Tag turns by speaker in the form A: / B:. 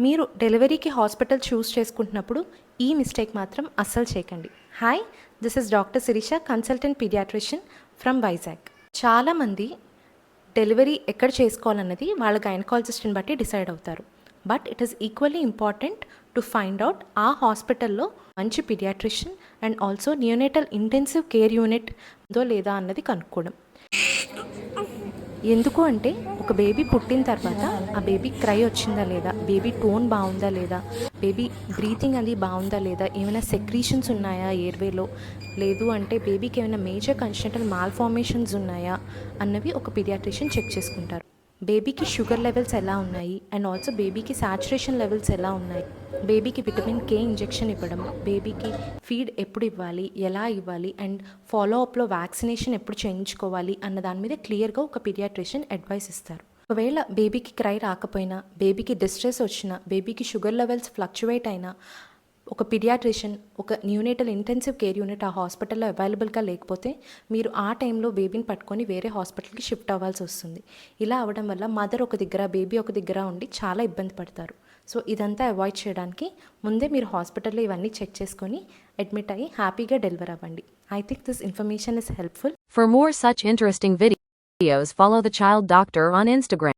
A: మీరు డెలివరీకి హాస్పిటల్ చూస్ చేసుకుంటున్నప్పుడు ఈ మిస్టేక్ మాత్రం అస్సలు చేయకండి. Hi, this is doctor Shirisha, consultant pediatrician from Vizag. చాలామంది డెలివరీ ఎక్కడ చేసుకోవాలన్నది వాళ్ళ గైనకాలజిస్ట్ని బట్టి డిసైడ్ అవుతారు. But it is equally important to find out ఆ హాస్పిటల్లో మంచి pediatrician and also neonatal intensive care unit ఉందో లేదా అన్నది కనుక్కోవడం. ఎందుకు అంటే ఒక బేబీ పుట్టిన తర్వాత ఆ బేబీ క్రై వచ్చిందా లేదా, బేబీ టోన్ బాగుందా లేదా, బేబీ బ్రీతింగ్ అది బాగుందా లేదా, ఏమైనా సెక్రీషన్స్ ఉన్నాయా ఎయిర్వేలో, లేదు అంటే బేబీకి ఏమైనా మేజర్ కంజెనిటల్ మాల్ఫార్మేషన్స్ ఉన్నాయా అన్నవి ఒక పీడియాట్రిషియన్ చెక్ చేసుకుంటారు. బేబీకి షుగర్ లెవెల్స్ ఎలా ఉన్నాయి అండ్ ఆల్సో బేబీకి సాచురేషన్ లెవెల్స్ ఎలా ఉన్నాయి, బేబీకి విటమిన్ కే ఇంజెక్షన్ ఇవ్వడం, బేబీకి ఫీడ్ ఎప్పుడు ఇవ్వాలి, ఎలా ఇవ్వాలి అండ్ ఫాలో అప్లో వ్యాక్సినేషన్ ఎప్పుడు చేయించుకోవాలి అన్న దాని మీద క్లియర్గా ఒక పీడియాట్రిషియన్ అడ్వైస్ ఇస్తారు. ఒకవేళ బేబీకి క్రై రాకపోయినా, బేబీకి డిస్ట్రెస్ వచ్చినా, బేబీకి షుగర్ లెవెల్స్ ఫ్లక్చువేట్ అయినా ఒక పీడియాట్రిషియన్, ఒక న్యూనేటల్ ఇంటెన్సివ్ కేర్ యూనిట్ ఆ హాస్పిటల్లో అవైలబుల్గా లేకపోతే మీరు ఆ టైంలో బేబీని పట్టుకొని వేరే హాస్పిటల్కి షిఫ్ట్ అవ్వాల్సి వస్తుంది. ఇలా అవ్వడం వల్ల మదర్ ఒక దగ్గర, బేబీ ఒక దగ్గర ఉండి చాలా ఇబ్బంది పడతారు. సో ఇదంతా అవాయిడ్ చేయడానికి ముందే మీరు హాస్పిటల్లో ఇవన్నీ చెక్ చేసుకొని అడ్మిట్ అయ్యి హ్యాపీగా డెలివర్ అవ్వండి. I think this information is helpful.
B: For more such interesting videos, follow the Child Doctor on Instagram.